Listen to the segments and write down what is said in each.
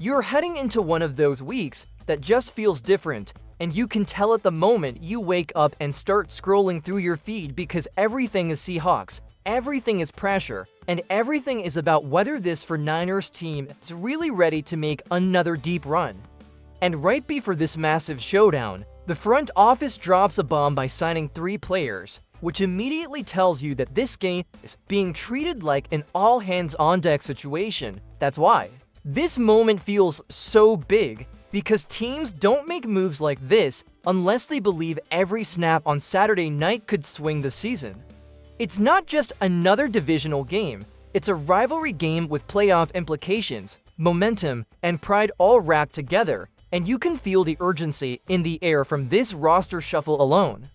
You're heading into one of those weeks that just feels different, and you can tell at the moment you wake up and start scrolling through your feed because everything is Seahawks, everything is pressure, and everything is about whether this 49ers team is really ready to make another deep run. And right before this massive showdown, the front office drops a bomb by signing 3 players, which immediately tells you that this game is being treated like an all-hands-on-deck situation. That's why. This moment feels so big because teams don't make moves like this unless they believe every snap on Saturday night could swing the season. It's not just another divisional game, it's a rivalry game with playoff implications, momentum, and pride all wrapped together, and you can feel the urgency in the air from this roster shuffle alone.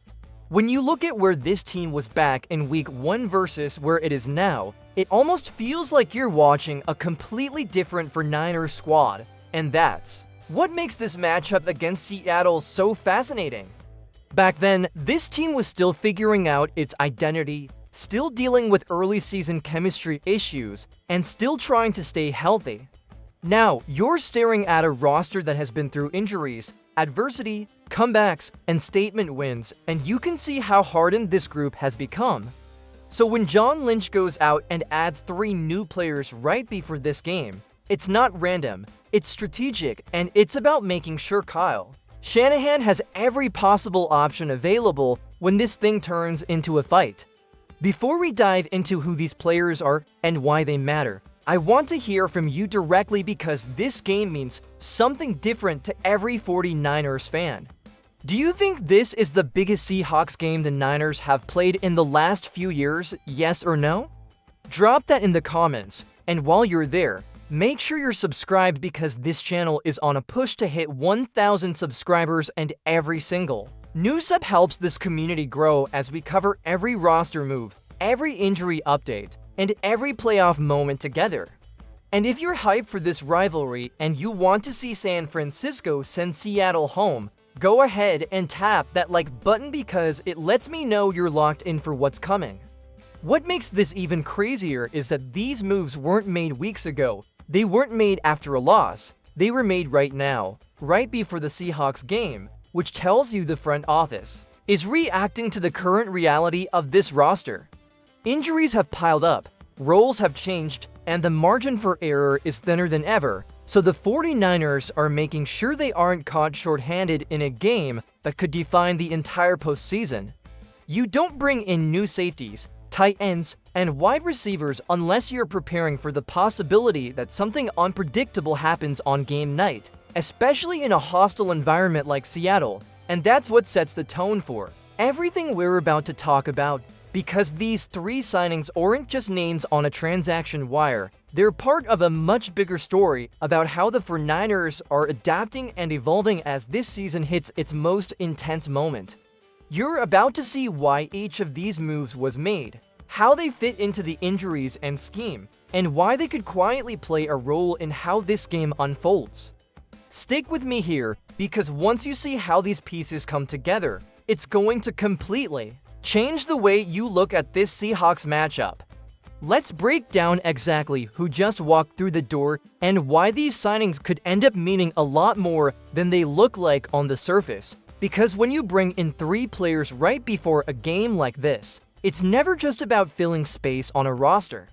When you look at where this team was back in week 1 versus where it is now, it almost feels like you're watching a completely different 49ers squad, and that's what makes this matchup against Seattle so fascinating. Back then, this team was still figuring out its identity, still dealing with early season chemistry issues, and still trying to stay healthy. Now, you're staring at a roster that has been through injuries, adversity, comebacks, and statement wins, and you can see how hardened this group has become. So when John Lynch goes out and adds 3 new players right before this game, it's not random, it's strategic, and it's about making sure Kyle Shanahan has every possible option available when this thing turns into a fight. Before we dive into who these players are and why they matter, I want to hear from you directly because this game means something different to every 49ers fan. Do you think this is the biggest Seahawks game the Niners have played in the last few years, yes or no? Drop that in the comments, and while you're there, make sure you're subscribed because this channel is on a push to hit 1,000 subscribers, and every single new sub helps this community grow as we cover every roster move, every injury update, and every playoff moment together. And if you're hyped for this rivalry and you want to see San Francisco send Seattle home, go ahead and tap that like button because it lets me know you're locked in for what's coming. What makes this even crazier is that these moves weren't made weeks ago. They weren't made after a loss. They were made right now, right before the Seahawks game, which tells you the front office is reacting to the current reality of this roster. Injuries have piled up, roles have changed, and the margin for error is thinner than ever, so the 49ers are making sure they aren't caught short-handed in a game that could define the entire postseason. You don't bring in new safeties, tight ends, and wide receivers unless you're preparing for the possibility that something unpredictable happens on game night, especially in a hostile environment like Seattle, and that's what sets the tone for everything we're about to talk about. Because these 3 signings aren't just names on a transaction wire, they're part of a much bigger story about how the 49ers are adapting and evolving as this season hits its most intense moment. You're about to see why each of these moves was made, how they fit into the injuries and scheme, and why they could quietly play a role in how this game unfolds. Stick with me here, because once you see how these pieces come together, it's going to completely change the way you look at this Seahawks matchup. Let's break down exactly who just walked through the door and why these signings could end up meaning a lot more than they look like on the surface. Because when you bring in 3 players right before a game like this, it's never just about filling space on a roster.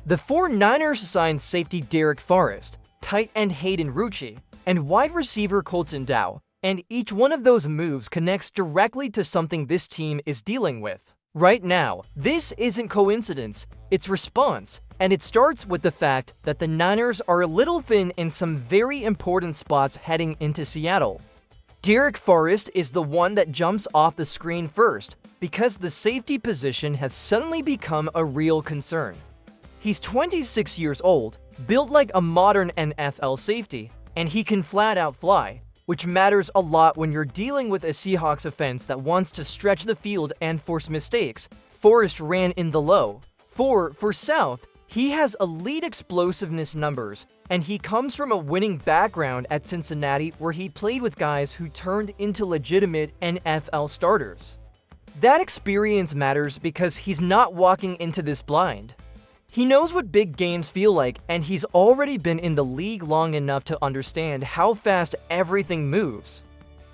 The 49ers signed safety Darrick Forrest, tight end Hayden Rucci, and wide receiver Colton Dow, and each one of those moves connects directly to something this team is dealing with right now. This isn't coincidence, it's response, and it starts with the fact that the Niners are a little thin in some very important spots heading into Seattle. Darrick Forrest is the one that jumps off the screen first because the safety position has suddenly become a real concern. He's 26 years old, built like a modern NFL safety, and he can flat out fly, which matters a lot when you're dealing with a Seahawks offense that wants to stretch the field and force mistakes. Forrest ran in the low 4 for South. He has elite explosiveness numbers, and he comes from a winning background at Cincinnati where he played with guys who turned into legitimate NFL starters. That experience matters because he's not walking into this blind. He knows what big games feel like, and he's already been in the league long enough to understand how fast everything moves.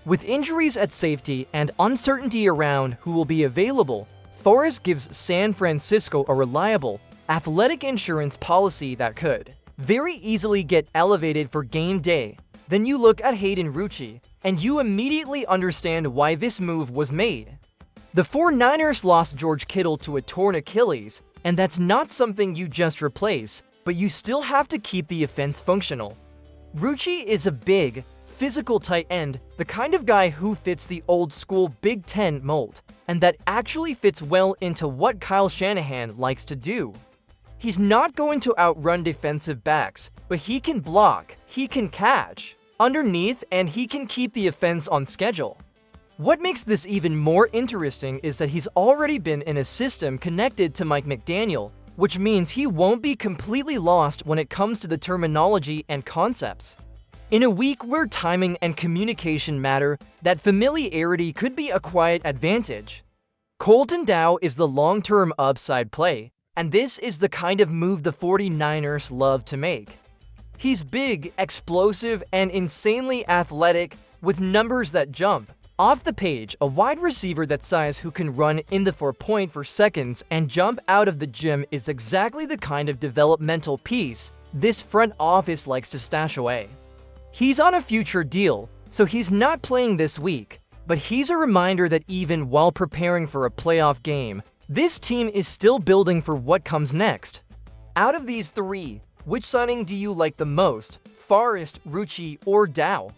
With injuries at safety and uncertainty around who will be available, Forrest gives San Francisco a reliable, athletic insurance policy that could very easily get elevated for game day. Then you look at Hayden Rucci, and you immediately understand why this move was made. The 49ers lost George Kittle to a torn Achilles, and that's not something you just replace, but you still have to keep the offense functional. Rucci is a big, physical tight end, the kind of guy who fits the old-school Big Ten mold, and that actually fits well into what Kyle Shanahan likes to do. He's not going to outrun defensive backs, but he can block, he can catch underneath, and he can keep the offense on schedule. What makes this even more interesting is that he's already been in a system connected to Mike McDaniel, which means he won't be completely lost when it comes to the terminology and concepts. In a week where timing and communication matter, that familiarity could be a quiet advantage. Colton Dow is the long-term upside play, and this is the kind of move the 49ers love to make. He's big, explosive, and insanely athletic with numbers that jump. Off the page, a wide receiver that size who can run in the 4-point for seconds and jump out of the gym is exactly the kind of developmental piece this front office likes to stash away. He's on a future deal, so he's not playing this week, but he's a reminder that even while preparing for a playoff game, this team is still building for what comes next. Out of these three, which signing do you like the most, Forrest, Rucci, or Dow?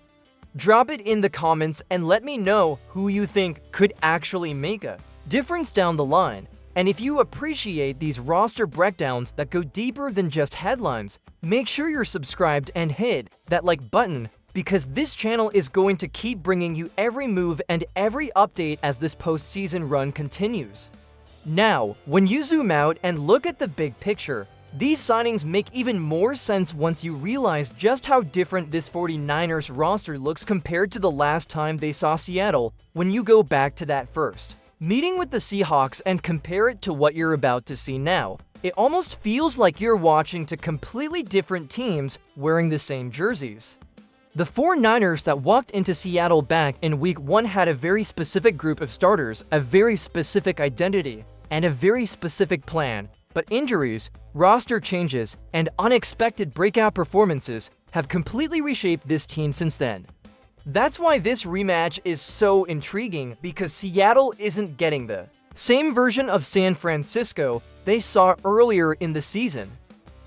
Drop it in the comments and let me know who you think could actually make a difference down the line. And if you appreciate these roster breakdowns that go deeper than just headlines, make sure you're subscribed and hit that like button, because this channel is going to keep bringing you every move and every update as this postseason run continues. Now, when you zoom out and look at the big picture, these signings make even more sense once you realize just how different this 49ers roster looks compared to the last time they saw Seattle when you go back to that first meeting with the Seahawks and compare it to what you're about to see now. It almost feels like you're watching two completely different teams wearing the same jerseys. The 49ers that walked into Seattle back in Week 1 had a very specific group of starters, a very specific identity, and a very specific plan. But injuries, roster changes, and unexpected breakout performances have completely reshaped this team since then. That's why this rematch is so intriguing, because Seattle isn't getting the same version of San Francisco they saw earlier in the season.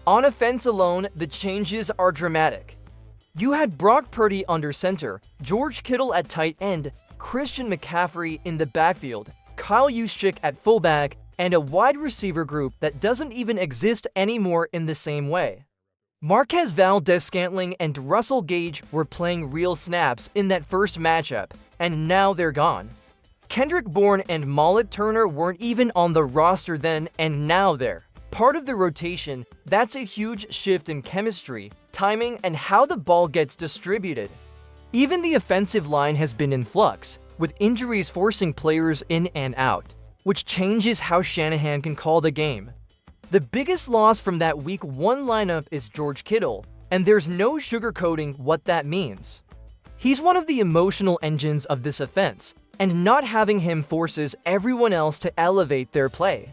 On offense alone, the changes are dramatic. You had Brock Purdy under center, George Kittle at tight end, Christian McCaffrey in the backfield, Kyle Juszczyk at fullback, and a wide receiver group that doesn't even exist anymore in the same way. Marquez Valdes-Scantling and Russell Gage were playing real snaps in that first matchup, and now they're gone. Kendrick Bourne and Malik Turner weren't even on the roster then, and now they're part of the rotation. That's a huge shift in chemistry, timing, and how the ball gets distributed. Even the offensive line has been in flux, with injuries forcing players in and out, which changes how Shanahan can call the game. The biggest loss from that Week 1 lineup is George Kittle, and there's no sugarcoating what that means. He's one of the emotional engines of this offense, and not having him forces everyone else to elevate their play.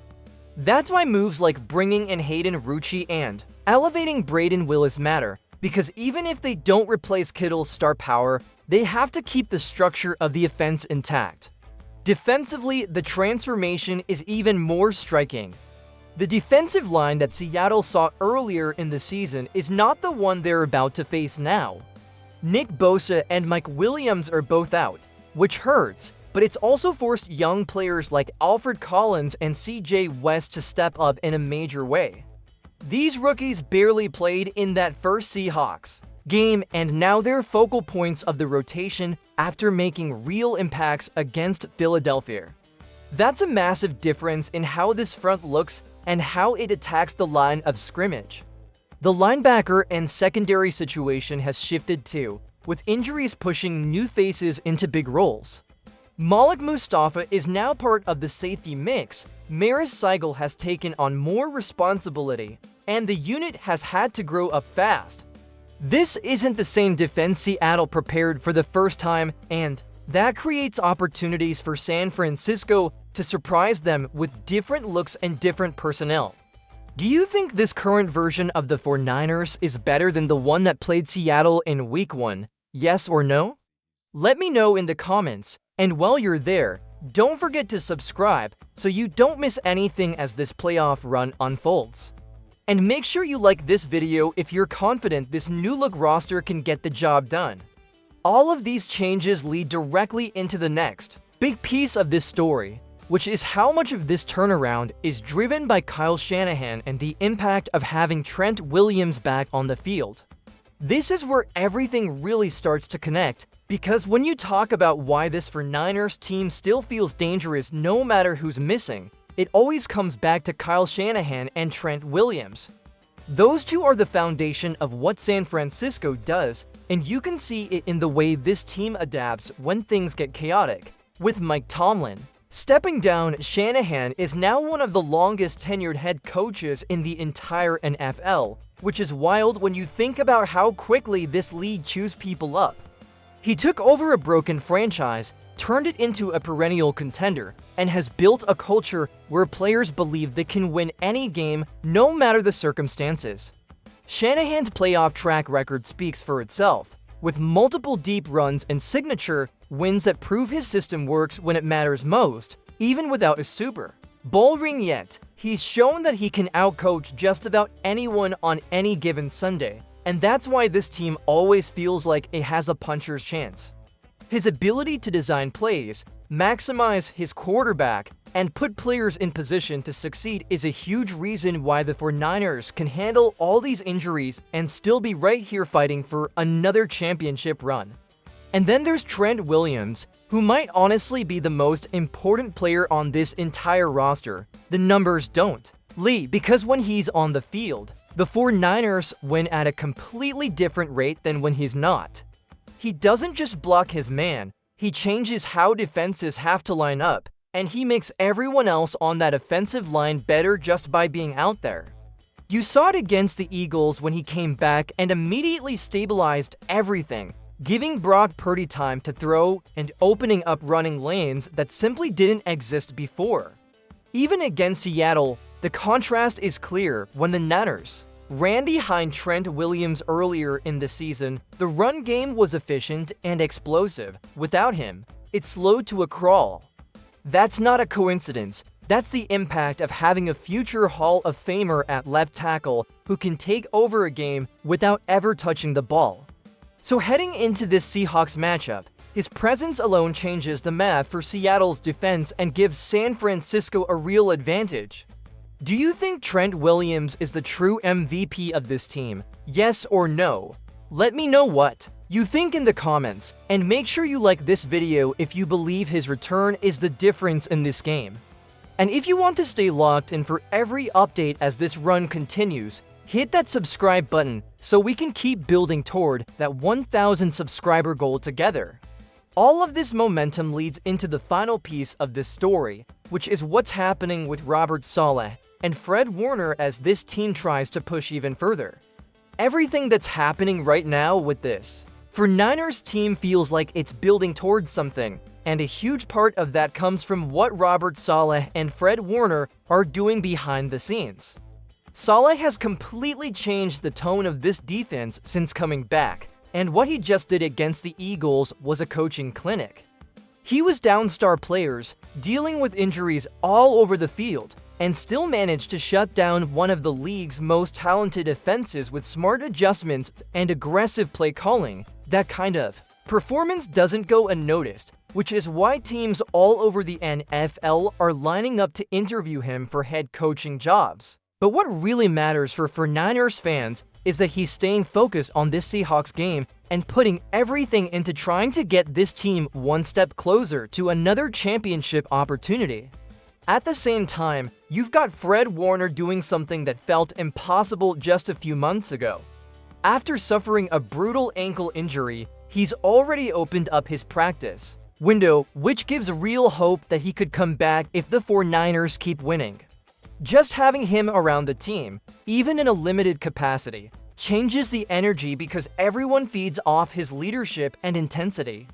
That's why moves like bringing in Hayden Rucci and elevating Braden Willis matter, because even if they don't replace Kittle's star power, they have to keep the structure of the offense intact. Defensively, the transformation is even more striking. The defensive line that Seattle saw earlier in the season is not the one they're about to face now. Nick Bosa and Mike Williams are both out, which hurts, but it's also forced young players like Alfred Collins and CJ West to step up in a major way. These rookies barely played in that first Seahawks game, and now they're focal points of the rotation after making real impacts against Philadelphia. That's a massive difference in how this front looks and how it attacks the line of scrimmage. The linebacker and secondary situation has shifted too, with injuries pushing new faces into big roles. Malik Mustafa is now part of the safety mix, Maris Seigel has taken on more responsibility, and the unit has had to grow up fast. This isn't the same defense Seattle prepared for the first time, and that creates opportunities for San Francisco to surprise them with different looks and different personnel. Do you think this current version of the 49ers is better than the one that played Seattle in Week 1? Yes or no? Let me know in the comments, and while you're there, don't forget to subscribe so you don't miss anything as this playoff run unfolds. And make sure you like this video if you're confident this new-look roster can get the job done. All of these changes lead directly into the next big piece of this story, which is how much of this turnaround is driven by Kyle Shanahan and the impact of having Trent Williams back on the field. This is where everything really starts to connect, because when you talk about why this 49ers team still feels dangerous no matter who's missing, it always comes back to Kyle Shanahan and Trent Williams. Those two are the foundation of what San Francisco does, and you can see it in the way this team adapts when things get chaotic. With Mike Tomlin stepping down, Shanahan is now one of the longest tenured head coaches in the entire NFL, which is wild when you think about how quickly this league chews people up. He took over a broken franchise, turned it into a perennial contender, and has built a culture where players believe they can win any game no matter the circumstances. Shanahan's playoff track record speaks for itself, with multiple deep runs and signature wins that prove his system works when it matters most, even without a super Bowl ring yet. He's shown that he can outcoach just about anyone on any given Sunday, and that's why this team always feels like it has a puncher's chance. His ability to design plays, maximize his quarterback, and put players in position to succeed is a huge reason why the 49ers can handle all these injuries and still be right here fighting for another championship run. And then there's Trent Williams, who might honestly be the most important player on this entire roster. The numbers don't lie, because when he's on the field, the 49ers win at a completely different rate than when he's not. He doesn't just block his man, he changes how defenses have to line up, and he makes everyone else on that offensive line better just by being out there. You saw it against the Eagles when he came back and immediately stabilized everything, giving Brock Purdy time to throw and opening up running lanes that simply didn't exist before. Even against Seattle, the contrast is clear when the Niners ran behind Trent Williams earlier in the season. The run game was efficient and explosive. Without him, it slowed to a crawl. That's not a coincidence. That's the impact of having a future Hall of Famer at left tackle who can take over a game without ever touching the ball. So heading into this Seahawks matchup, his presence alone changes the math for Seattle's defense and gives San Francisco a real advantage. Do you think Trent Williams is the true MVP of this team? Yes or no? Let me know what you think in the comments, and make sure you like this video if you believe his return is the difference in this game. And if you want to stay locked in for every update as this run continues, hit that subscribe button so we can keep building toward that 1,000 subscriber goal together. All of this momentum leads into the final piece of this story, which is what's happening with Robert Saleh and Fred Warner as this team tries to push even further. Everything that's happening right now with this 49ers team feels like it's building towards something, and a huge part of that comes from what Robert Saleh and Fred Warner are doing behind the scenes. Saleh has completely changed the tone of this defense since coming back, and what he just did against the Eagles was a coaching clinic. He was down star players, dealing with injuries all over the field, and still managed to shut down one of the league's most talented offenses with smart adjustments and aggressive play calling. That kind of performance doesn't go unnoticed, which is why teams all over the NFL are lining up to interview him for head coaching jobs. But what really matters for 49ers fans is that he's staying focused on this Seahawks game and putting everything into trying to get this team one step closer to another championship opportunity. At the same time, you've got Fred Warner doing something that felt impossible just a few months ago. After suffering a brutal ankle injury, he's already opened up his practice. window, which gives real hope that he could come back if the 49ers keep winning. Just having him around the team, even in a limited capacity, changes the energy because everyone feeds off his leadership and intensity.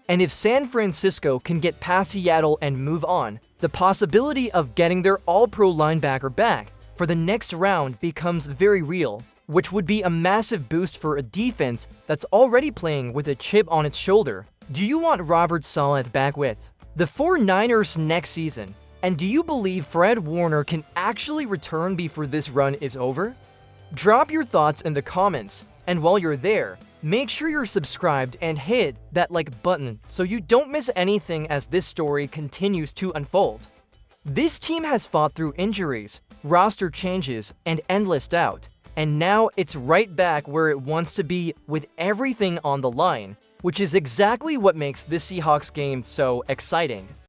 And if San Francisco can get past Seattle and move on, the possibility of getting their all-pro linebacker back for the next round becomes very real, which would be a massive boost for a defense that's already playing with a chip on its shoulder. Do you want Robert Saleh back with the 49ers next season? And do you believe Fred Warner can actually return before this run is over? Drop your thoughts in the comments, and while you're there, make sure you're subscribed and hit that like button so you don't miss anything as this story continues to unfold. This team has fought through injuries, roster changes, and endless doubt, and now it's right back where it wants to be with everything on the line, which is exactly what makes this Seahawks game so exciting.